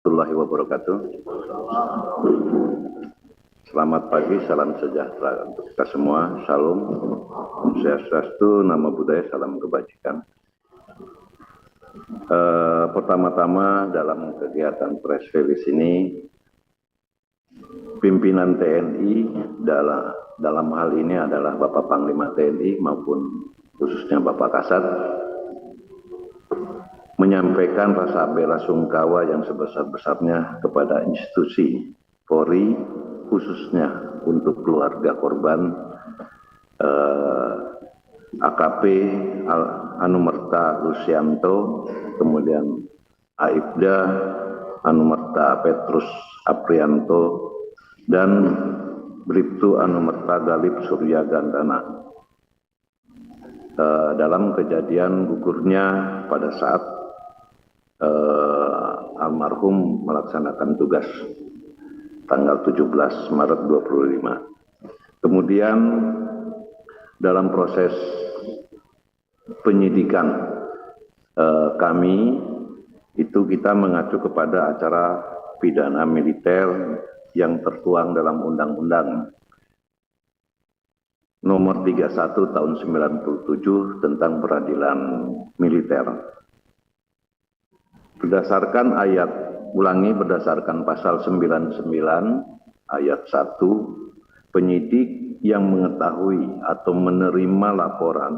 Warahmatullahi wabarakatuh. Selamat pagi, salam sejahtera untuk kita semua. Shalom, Om Swastiastu, Namo Buddhaya, salam kebajikan. Pertama-tama dalam kegiatan press release ini, pimpinan TNI dalam hal ini adalah Bapak Panglima TNI maupun khususnya Bapak Kasat, menyampaikan rasa bela sungkawa yang sebesar-besarnya kepada institusi Polri, khususnya untuk keluarga korban AKP Anumerta Lucianto, kemudian Aibda Anumerta Petrus Aprianto, dan Bribtu Anumerta Galib Surya Gandana dalam kejadian gugurnya pada saat almarhum melaksanakan tugas tanggal 17 Maret 25. Kemudian dalam proses penyidikan kami itu kita mengacu kepada acara pidana militer yang tertuang dalam Undang-Undang Nomor 31 Tahun 97 tentang Peradilan Militer. Berdasarkan berdasarkan pasal 99 ayat 1, penyidik yang mengetahui atau menerima laporan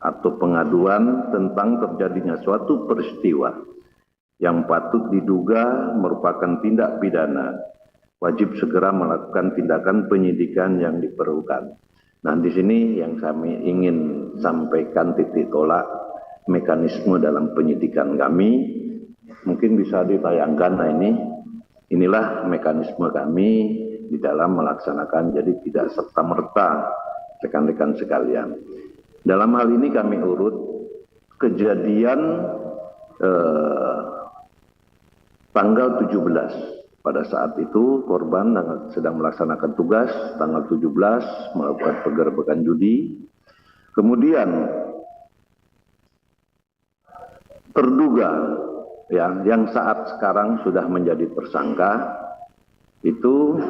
atau pengaduan tentang terjadinya suatu peristiwa yang patut diduga merupakan tindak pidana, wajib segera melakukan tindakan penyidikan yang diperlukan. Nah, di sini yang kami ingin sampaikan titik tolak mekanisme dalam penyidikan kami. Mungkin bisa ditayangkan. Nah, inilah mekanisme kami di dalam melaksanakan, jadi tidak serta-merta rekan-rekan sekalian. Dalam hal ini kami urut kejadian tanggal 17. Pada saat itu korban sedang melaksanakan tugas, tanggal 17 melakukan penggerbekan judi. Kemudian terduga yang saat sekarang sudah menjadi tersangka itu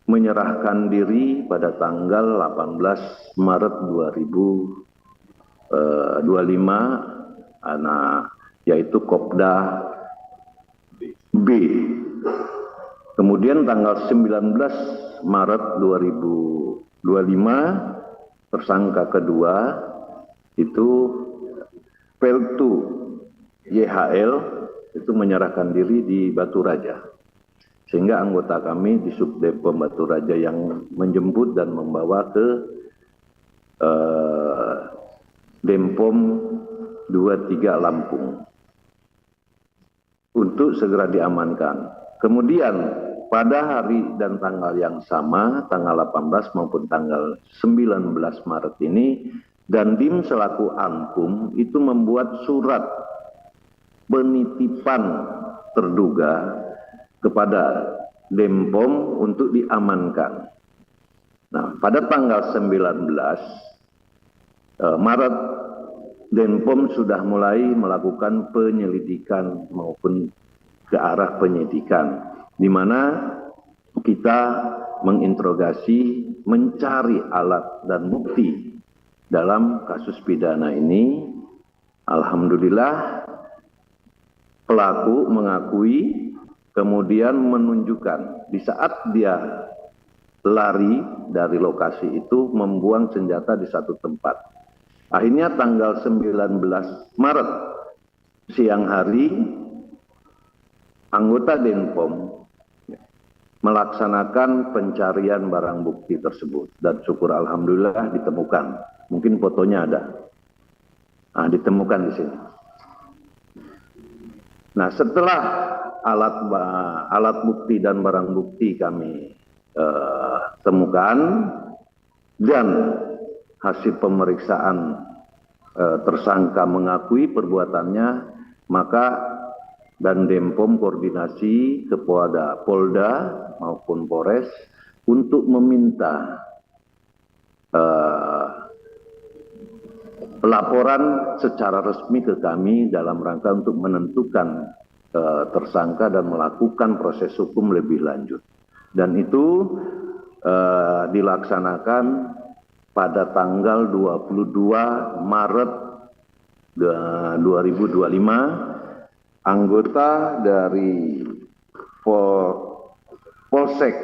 menyerahkan diri pada tanggal 18 Maret 2025, yaitu Kopda B. Kemudian tanggal 19 Maret 2025 tersangka kedua itu Peltu YHL itu menyerahkan diri di Batu Raja, sehingga anggota kami di Subdepom Batu Raja yang menjemput dan membawa ke Denpom 23 Lampung untuk segera diamankan. Kemudian pada hari dan tanggal yang sama, tanggal 18 maupun tanggal 19 Maret ini, Dandim selaku Ankum itu membuat surat penitipan terduga kepada Denpom untuk diamankan. Nah, pada tanggal 19 Maret, Denpom sudah mulai melakukan penyelidikan maupun ke arah penyidikan, di mana kita menginterogasi, mencari alat dan bukti dalam kasus pidana ini. Alhamdulillah pelaku mengakui, kemudian menunjukkan di saat dia lari dari lokasi itu membuang senjata di satu tempat. Akhirnya tanggal 19 Maret siang hari, anggota Denpom melaksanakan pencarian barang bukti tersebut, dan syukur alhamdulillah ditemukan. Mungkin fotonya ada. Nah, ditemukan di sini. Nah, setelah alat bukti dan barang bukti kami temukan dan hasil pemeriksaan tersangka mengakui perbuatannya, maka dan Denpom koordinasi kepada Polda maupun Polres untuk meminta laporan secara resmi ke kami dalam rangka untuk menentukan tersangka dan melakukan proses hukum lebih lanjut. Dan itu dilaksanakan pada tanggal 22 Maret 2025. Anggota dari Polsek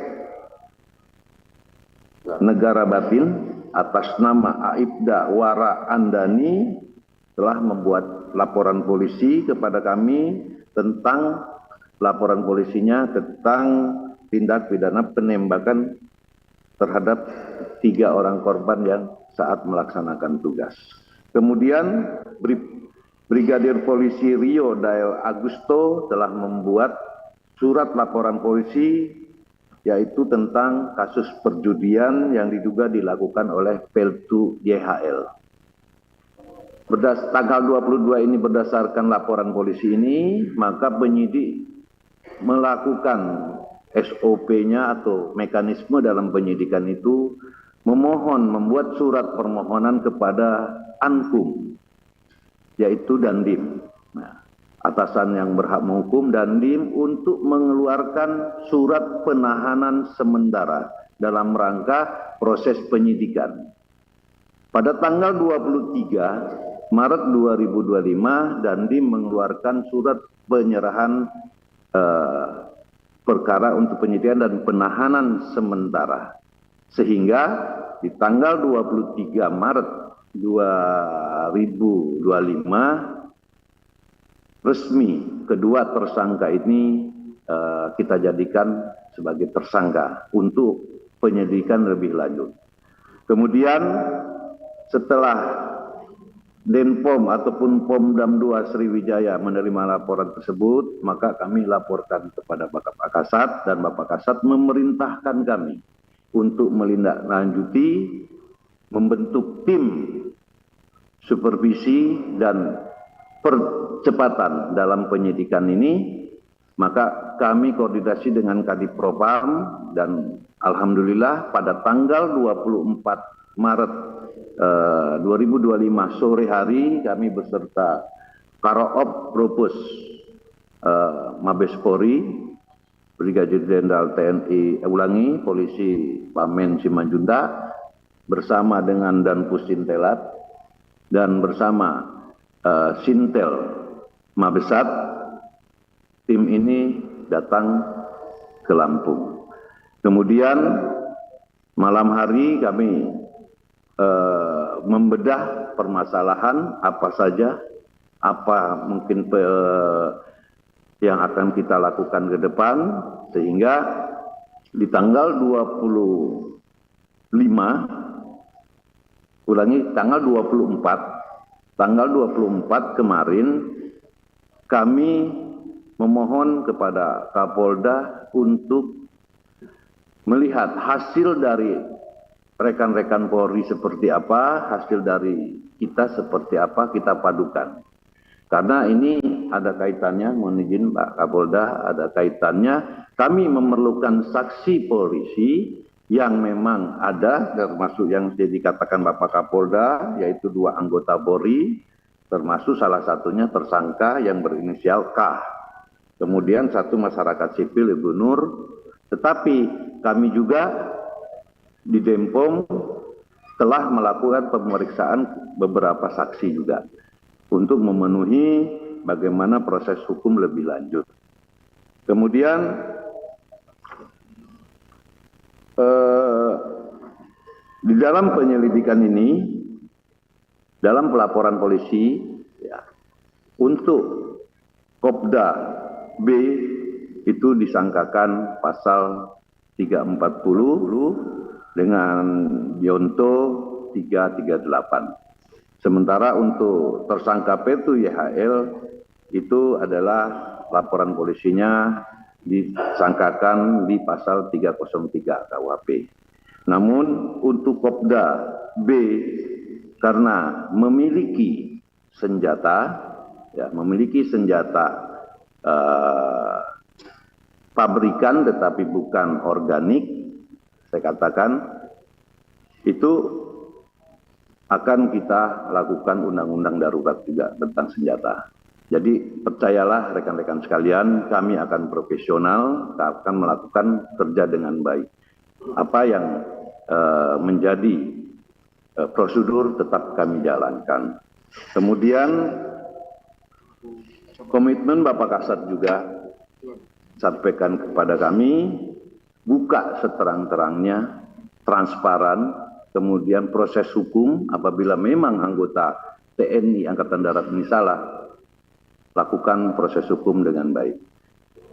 Negara Batin atas nama Aibda Wara Andani telah membuat laporan polisi kepada kami tentang laporan polisinya tentang tindak pidana penembakan terhadap 3 orang korban yang saat melaksanakan tugas. Kemudian Brigadir Polisi Rio Dael Agusto telah membuat surat laporan polisi yaitu tentang kasus perjudian yang diduga dilakukan oleh Peltu YHL. Tanggal 22 ini berdasarkan laporan polisi ini, maka penyidik melakukan SOP-nya atau mekanisme dalam penyidikan itu membuat surat permohonan kepada Ankum, yaitu Dandim. Nah, atasan yang berhak menghukum Dandim untuk mengeluarkan surat penahanan sementara dalam rangka proses penyidikan. Pada tanggal 23 Maret 2025, Dandim mengeluarkan surat penyerahan perkara untuk penyidikan dan penahanan sementara. Sehingga di tanggal 23 Maret 2025, resmi kedua tersangka ini kita jadikan sebagai tersangka untuk penyelidikan lebih lanjut. Kemudian setelah Denpom ataupun Pomdam 2 Sriwijaya menerima laporan tersebut, maka kami laporkan kepada Bapak Kasat dan Bapak Kasat memerintahkan kami untuk melindaklanjuti membentuk tim supervisi dan percepatan dalam penyidikan ini. Maka kami koordinasi dengan Kadipropam dan alhamdulillah pada tanggal 24 Maret 2025 sore hari kami beserta Karoop Propus Mabes Polri, Brigadir Jenderal TNI Polisi Pamen Simanjuntak bersama dengan Danpus Sintelat dan bersama Sintel Mabesat, tim ini datang ke Lampung. Kemudian malam hari kami membedah permasalahan apa saja, apa mungkin yang akan kita lakukan ke depan, sehingga di tanggal 24 kemarin kami memohon kepada Kapolda untuk melihat hasil dari rekan-rekan Polri seperti apa, hasil dari kita seperti apa, kita padukan. Karena ini ada kaitannya, mohon izin Pak Kapolda, ada kaitannya kami memerlukan saksi polisi yang memang ada, termasuk yang dikatakan Bapak Kapolda, yaitu 2 anggota Polri, termasuk salah satunya tersangka yang berinisial K. Kemudian 1 masyarakat sipil Ibu Nur, tetapi kami juga di Denpom telah melakukan pemeriksaan beberapa saksi juga untuk memenuhi bagaimana proses hukum lebih lanjut. Kemudian di dalam penyelidikan ini, dalam pelaporan polisi, ya, untuk Kopda B itu disangkakan pasal 340 dengan Yonto 338. Sementara untuk tersangka Peltu YHL itu adalah laporan polisinya disangkakan di pasal 303 KUHP. Namun untuk Kopda B karena memiliki senjata, pabrikan tetapi bukan organik, saya katakan itu akan kita lakukan undang-undang darurat juga tentang senjata. Jadi percayalah rekan-rekan sekalian, kami akan profesional, akan melakukan kerja dengan baik. Apa yang menjadi prosedur tetap kami jalankan. Kemudian komitmen Bapak Kasat juga sampaikan kepada kami, buka seterang-terangnya, transparan, kemudian proses hukum apabila memang anggota TNI Angkatan Darat ini salah, lakukan proses hukum dengan baik.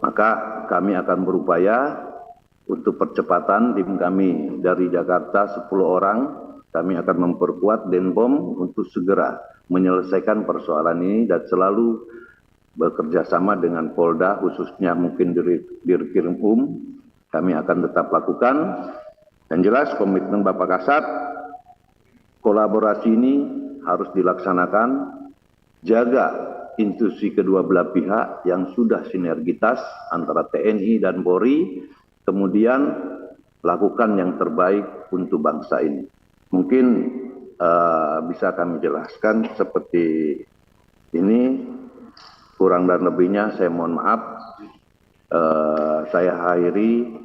Maka kami akan berupaya untuk percepatan. Tim kami dari Jakarta 10 orang, kami akan memperkuat Denpom untuk segera menyelesaikan persoalan ini dan selalu bekerja sama dengan Polda, khususnya mungkin Dirkrim kami akan tetap lakukan. Dan jelas komitmen Bapak Kasat, kolaborasi ini harus dilaksanakan, jaga institusi kedua belah pihak yang sudah sinergitas antara TNI dan Polri, kemudian lakukan yang terbaik untuk bangsa ini. Mungkin bisa kami jelaskan seperti ini, kurang dan lebihnya saya mohon maaf. Saya akhiri.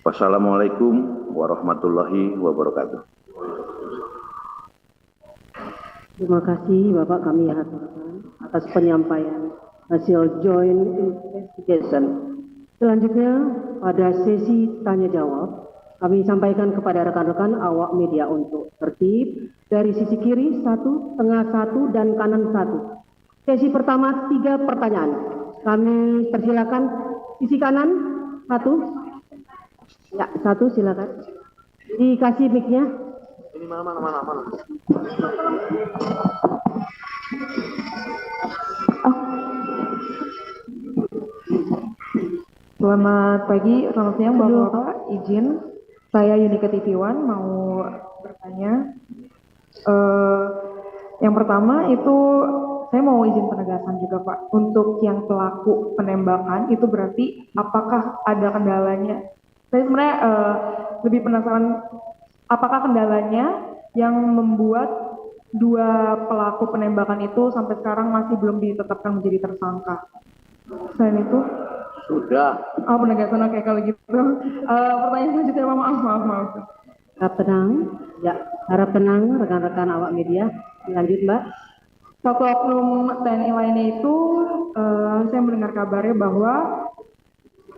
Wassalamualaikum warahmatullahi wabarakatuh. Terima kasih Bapak, kami haturkan atas penyampaian hasil joint investigation. Selanjutnya pada sesi tanya jawab, kami sampaikan kepada rekan-rekan awak media untuk tertib dari sisi kiri 1, tengah 1, dan kanan 1. Sesi pertama 3 pertanyaan. Kami persilakan sisi kanan 1. Ya, 1 silakan. Dikasih mic-nya. Ini mana. Selamat pagi, selamat siang Bapak-Bapak. Izin, saya Yunika TV1 mau bertanya. Yang pertama itu saya mau izin penegasan juga Pak. Untuk yang pelaku penembakan itu berarti apakah ada kendalanya? Saya sebenarnya lebih penasaran apakah kendalanya yang membuat 2 pelaku penembakan itu sampai sekarang masih belum ditetapkan menjadi tersangka. Selain itu Sudah. Oh, penegasan, oke kalau gitu. Pertanyaan selanjutnya, maaf. Harap tenang, ya, harap tenang rekan-rekan awak media. Lanjut Mbak. Satu oknum TNI lainnya itu, saya mendengar kabarnya bahwa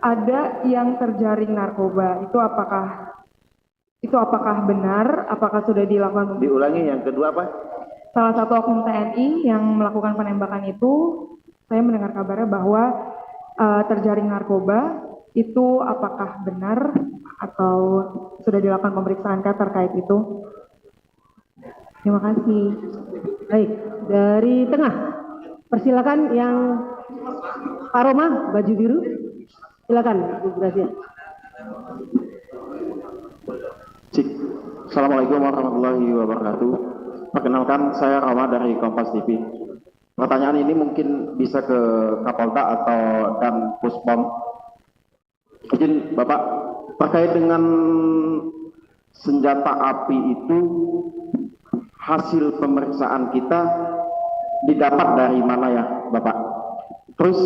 ada yang terjaring narkoba. Itu apakah benar? Apakah sudah dilakukan? Diulangi yang kedua apa? Salah satu oknum TNI yang melakukan penembakan itu, saya mendengar kabarnya bahwa terjaring narkoba. Itu apakah benar atau sudah dilakukan pemeriksaan terkait itu? Terima kasih. Baik, dari tengah. Persilakan yang Pak Roma, baju biru. Silakan, Bu Gracia. Assalamualaikum warahmatullahi wabarakatuh. Perkenalkan, saya Roma dari Kompas TV. Pertanyaan ini mungkin bisa ke Kapolda atau dan Puspom. Izin Bapak, terkait dengan senjata api itu, hasil pemeriksaan kita didapat dari mana ya Bapak? Terus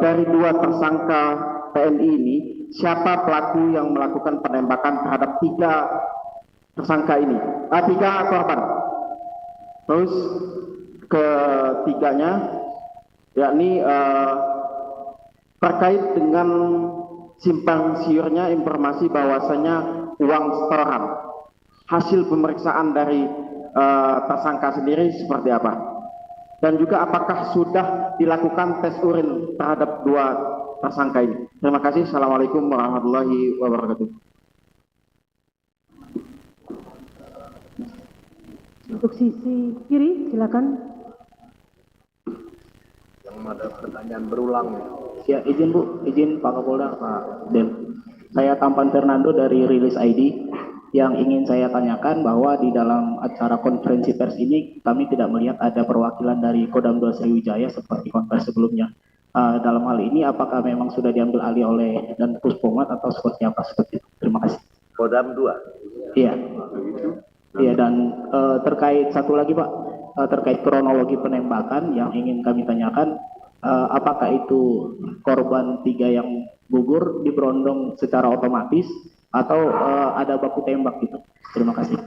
dari 2 tersangka TNI ini, siapa pelaku yang melakukan penembakan terhadap 3 tersangka ini? 3 korban. Terus ketiganya, yakni terkait dengan simpang siurnya informasi bahwasanya uang setoran. Hasil pemeriksaan dari tersangka sendiri seperti apa? Dan juga apakah sudah dilakukan tes urin terhadap 2 tersangka ini? Terima kasih. Assalamualaikum warahmatullahi wabarakatuh. Untuk sisi kiri, silakan. Yang ada pertanyaan berulang. Ya, izin Bu, izin Pak Kapolda, Pak Dem. Saya Tampan Fernando dari Rilis ID. Yang ingin saya tanyakan bahwa di dalam acara konferensi pers ini kami tidak melihat ada perwakilan dari Kodam 2 Sriwijaya seperti konferensi sebelumnya. Dalam hal ini apakah memang sudah diambil alih oleh dan Puspomat atau seperti apa seperti itu? Terima kasih. Kodam 2. Iya. Iya, dan terkait satu lagi Pak, terkait kronologi penembakan yang ingin kami tanyakan, apakah itu korban 3 yang gugur diberondong secara otomatis atau ada baku tembak gitu? Terima kasih.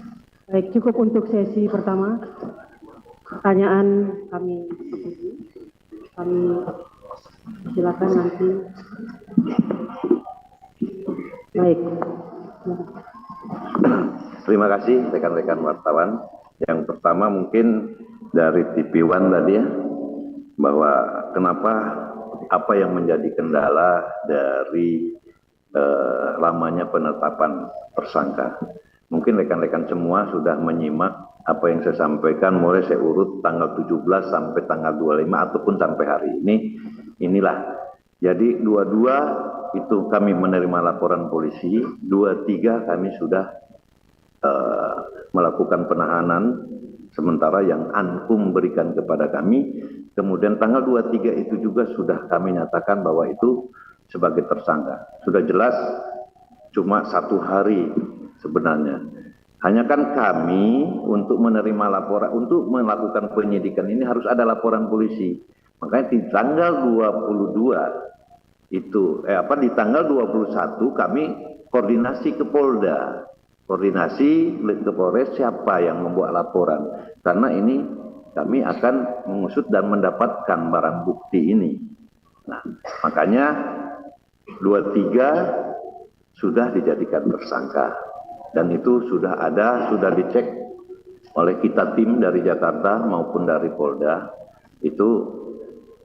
Baik, cukup untuk sesi pertama. Pertanyaan kami silakan nanti. Baik. Terima kasih rekan-rekan wartawan. Yang pertama mungkin dari TV One tadi ya, bahwa kenapa apa yang menjadi kendala dari lamanya penetapan tersangka. Mungkin rekan-rekan semua sudah menyimak apa yang saya sampaikan, mulai saya urut tanggal 17 sampai tanggal 25 ataupun sampai hari ini. Inilah. Jadi 22 itu kami menerima laporan polisi, 23 kami sudah melakukan penahanan, sementara yang Ankum berikan kepada kami. Kemudian tanggal 23 itu juga sudah kami nyatakan bahwa itu sebagai tersangka. Sudah jelas, cuma 1 hari sebenarnya. Hanya kan kami untuk menerima laporan, untuk melakukan penyidikan ini harus ada laporan polisi. Makanya di tanggal 22 itu, di tanggal 21 kami koordinasi ke Polda. Koordinasi ke Polres siapa yang membuat laporan. Karena ini kami akan mengusut dan mendapatkan barang bukti ini. Nah, makanya 23 sudah dijadikan tersangka. Dan itu sudah ada, sudah dicek oleh kita tim dari Jakarta maupun dari Polda. Itu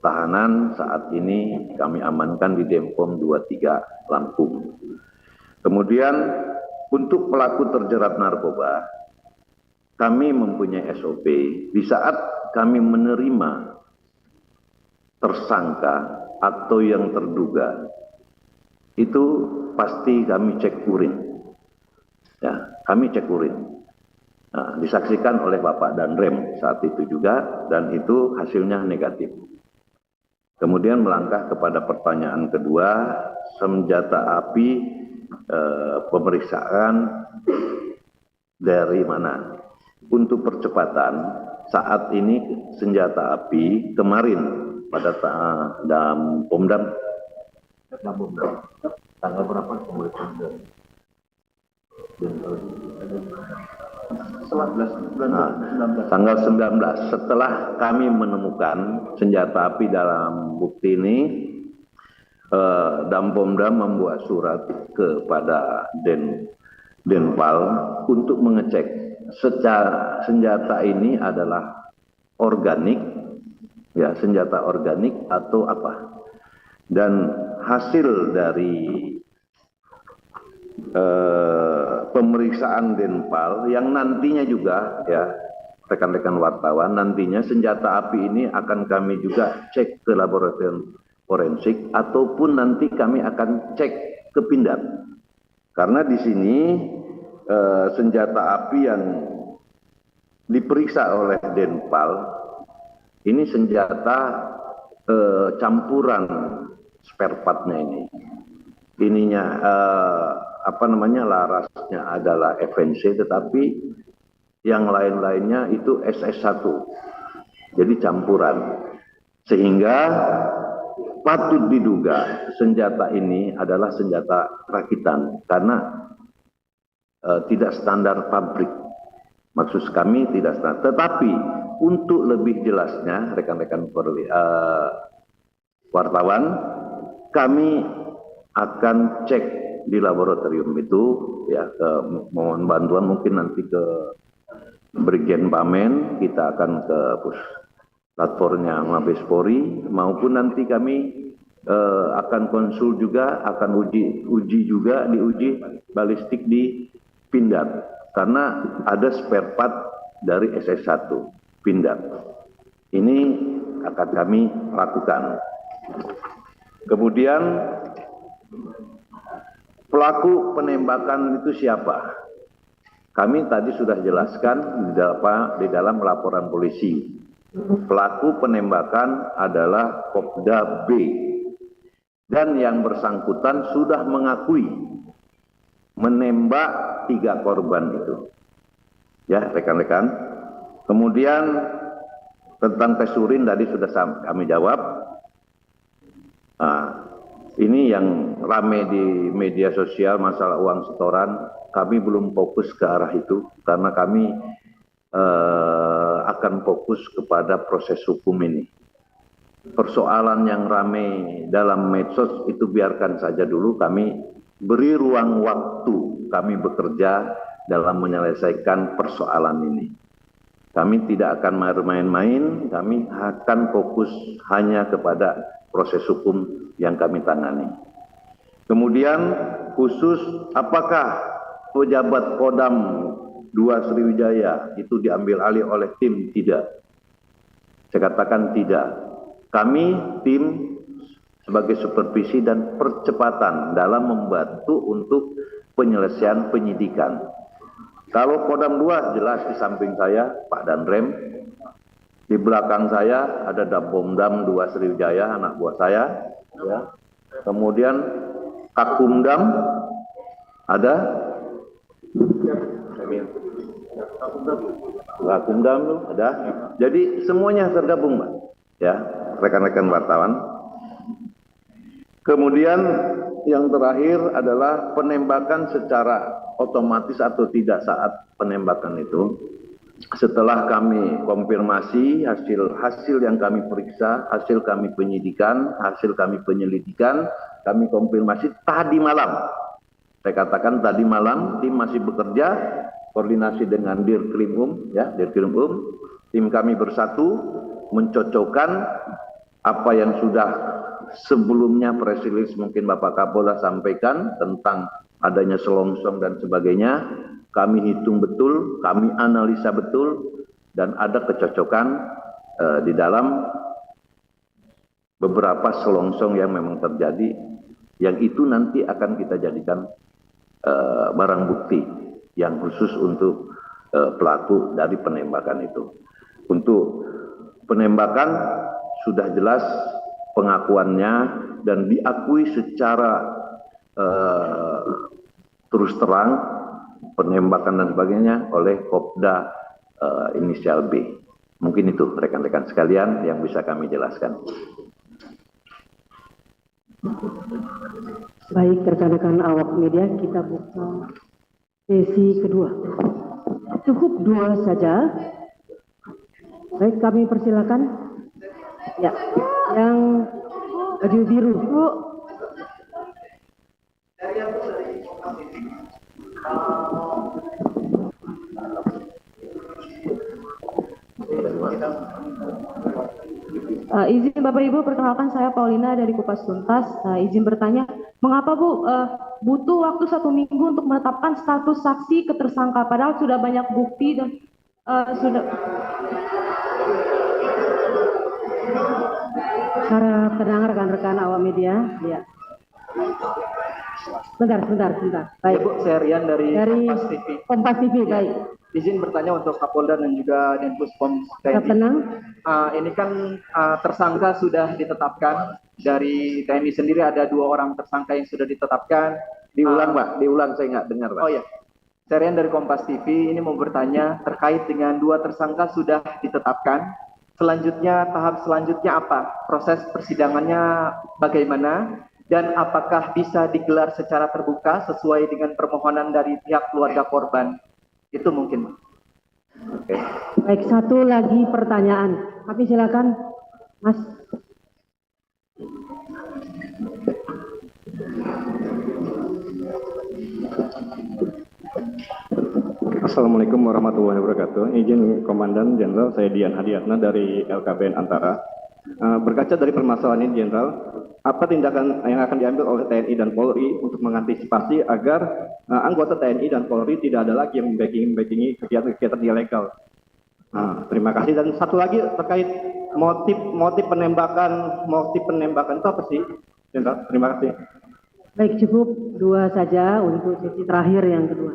tahanan saat ini kami amankan di Denpom 23 Lampung. Kemudian untuk pelaku terjerat narkoba, kami mempunyai SOP. Di saat kami menerima tersangka atau yang terduga, itu pasti kami cek urin. Ya, kami cek urin. Nah, disaksikan oleh Bapak Danrem saat itu juga, dan itu hasilnya negatif. Kemudian melangkah kepada pertanyaan kedua, senjata api, pemeriksaan dari mana? Untuk percepatan, saat ini senjata api kemarin pada dalam Pomdam tanggal berapa pemeriksaan? Tanggal 19 setelah kami menemukan senjata api dalam bukti ini, Dampomdam membuat surat kepada Denpal untuk mengecek secara senjata ini adalah organik, ya, senjata organik atau apa. Dan hasil dari pemeriksaan Denpal yang nantinya juga, ya rekan-rekan wartawan, nantinya senjata api ini akan kami juga cek ke laboratorium forensik ataupun nanti kami akan cek ke Pindad. Karena di sini senjata api yang diperiksa oleh Denpal ini senjata campuran spare partnya ini. Ininya larasnya adalah FNC, tetapi yang lain-lainnya itu SS1. Jadi campuran. Sehingga patut diduga senjata ini adalah senjata rakitan karena tidak standar pabrik. Maksud kami tidak standar. Tetapi untuk lebih jelasnya rekan-rekan wartawan, kami akan cek di laboratorium itu, ya, mohon bantuan mungkin nanti ke Brigjen Pamen, kita akan ke platformnya Mabes Polri, maupun nanti kami akan konsul juga, akan uji juga, diuji balistik di Pindad, karena ada spare part dari SS1 Pindad. Ini akan kami lakukan. Kemudian pelaku penembakan itu siapa? Kami tadi sudah jelaskan di dalam laporan polisi. Pelaku penembakan adalah Kopda B. Dan yang bersangkutan sudah mengakui menembak 3 korban itu. Ya, rekan-rekan. Kemudian Tentang tes urin tadi sudah kami jawab. Nah, ini yang rame di media sosial masalah uang setoran. Kami belum fokus ke arah itu karena kami akan fokus kepada proses hukum ini. Persoalan yang rame dalam medsos itu biarkan saja dulu, kami beri ruang waktu kami bekerja dalam menyelesaikan persoalan ini. Kami tidak akan main-main, kami akan fokus hanya kepada proses hukum yang kami tangani. Kemudian khusus apakah pejabat Kodam 2 Sriwijaya itu diambil alih oleh tim? Tidak. Saya katakan tidak. Kami tim sebagai supervisi dan percepatan dalam membantu untuk penyelesaian penyidikan. Kalau Kodam 2 jelas di samping saya Pak Danrem, di belakang saya ada Dabomdam 2 Sriwijaya, anak buah saya, ya. Kemudian Kakumdam ada, Kakumdam ada. Jadi semuanya tergabung, Pak, ya, rekan-rekan wartawan. Kemudian yang terakhir adalah penembakan secara otomatis atau tidak saat penembakan itu. Setelah kami konfirmasi hasil yang kami periksa, hasil kami penyidikan, hasil kami penyelidikan, kami konfirmasi tadi malam. Saya katakan tadi malam tim masih bekerja, koordinasi dengan Dirkrimum, ya, Dirkrimum, tim kami bersatu mencocokkan apa yang sudah sebelumnya press release mungkin Bapak Kapolda sampaikan tentang adanya selongsong dan sebagainya. Kami hitung betul, kami analisa betul, dan ada kecocokan di dalam beberapa selongsong yang memang terjadi, yang itu nanti akan kita jadikan barang bukti yang khusus untuk pelaku dari penembakan itu. Untuk penembakan sudah jelas pengakuannya dan diakui secara terus terang penembakan dan sebagainya oleh Kopda inisial B. Mungkin itu rekan-rekan sekalian yang bisa kami jelaskan. Baik rekan-rekan awak media, kita buka sesi kedua. Cukup 2 saja. Baik, kami persilakan. Ya, yang baju biru, Bu. Izin Bapak Ibu, perkenalkan saya Paulina dari Kupas Tuntas. Izin bertanya, mengapa Bu butuh waktu 1 minggu untuk menetapkan status saksi ke tersangka, padahal sudah banyak bukti dan sudah. Para pendengar rekan-rekan awak media, ya. Bentar. Baik. Ya, Bu, saya Rian dari Kompas TV. Kompas TV, baik. Izin bertanya untuk Kapolda dan juga Denpuspom TNI. Tenang. Ini kan tersangka sudah ditetapkan. Dari TNI sendiri ada 2 orang tersangka yang sudah ditetapkan. Diulang, Pak, diulang, saya nggak dengar, Pak. Oh ya, saya Rian dari Kompas TV, ini mau bertanya terkait dengan 2 tersangka sudah ditetapkan. Selanjutnya, tahap selanjutnya apa? Proses persidangannya bagaimana? Dan apakah bisa digelar secara terbuka sesuai dengan permohonan dari pihak keluarga korban? Itu mungkin. Oke. Baik, satu lagi pertanyaan. Kami silakan, Mas. Assalamualaikum warahmatullahi wabarakatuh. Izin Komandan Jenderal, saya Dian Hadiatna dari LKBN Antara. Berkaca dari permasalahan ini, Jenderal, apa tindakan yang akan diambil oleh TNI dan Polri untuk mengantisipasi agar anggota TNI dan Polri tidak ada lagi yang membackingi kegiatan-kegiatan ilegal? Terima kasih. Dan satu lagi terkait motif penembakan itu apa sih, Jenderal? Terima kasih. Baik, cukup 2 saja untuk sesi terakhir yang kedua.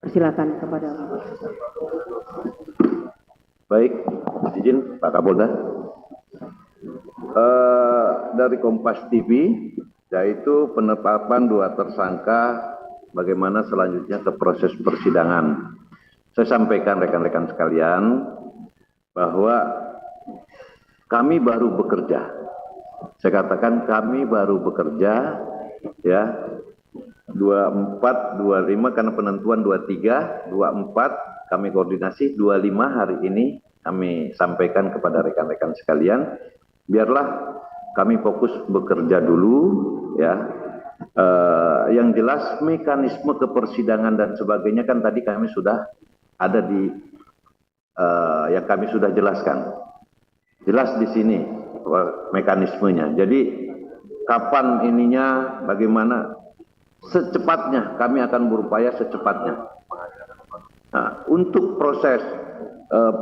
Persilakan kepada Bapak. Baik, izin Pak Kapolda. Dari Kompas TV, yaitu penetapan 2 tersangka, bagaimana selanjutnya ke proses persidangan. Saya sampaikan rekan-rekan sekalian, bahwa kami baru bekerja. Saya katakan kami baru bekerja, ya, 24, 25 karena penentuan 23, 24 kami koordinasi, 25 hari ini kami sampaikan kepada rekan-rekan sekalian, biarlah kami fokus bekerja dulu, ya. Yang jelas mekanisme kepersidangan dan sebagainya kan tadi kami sudah ada di yang kami sudah jelaskan. Jelas di sini mekanismenya. Jadi kapan ininya, bagaimana, secepatnya kami akan berupaya secepatnya. Nah, untuk proses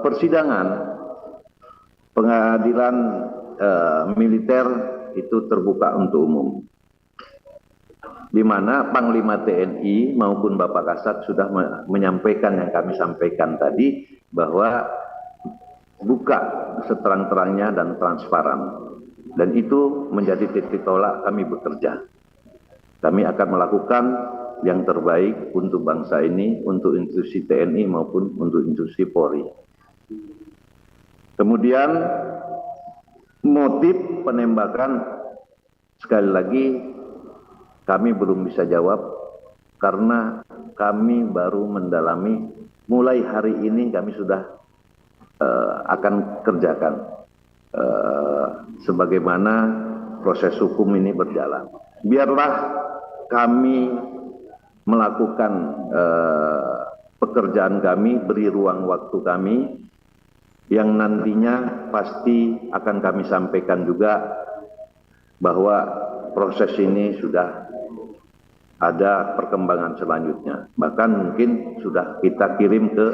persidangan pengadilan militer itu terbuka untuk umum, di mana Panglima TNI maupun Bapak Kasat sudah menyampaikan yang kami sampaikan tadi, bahwa buka seterang-terangnya dan transparan, dan itu menjadi titik tolak kami bekerja. Kami akan melakukan yang terbaik untuk bangsa ini, untuk institusi TNI maupun untuk institusi Polri. Kemudian motif penembakan, sekali lagi kami belum bisa jawab karena kami baru mendalami. Mulai hari ini kami sudah akan kerjakan sebagaimana proses hukum ini berjalan. Biarlah kami melakukan pekerjaan kami, beri ruang waktu kami, yang nantinya pasti akan kami sampaikan juga bahwa proses ini sudah ada perkembangan selanjutnya. Bahkan mungkin sudah kita kirim ke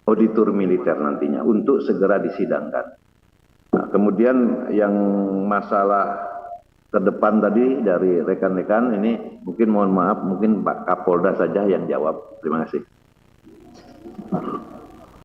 auditor militer nantinya untuk segera disidangkan. Nah, kemudian yang masalah ke depan tadi dari rekan-rekan ini, mungkin mohon maaf, mungkin Pak Kapolda saja yang jawab. Terima kasih.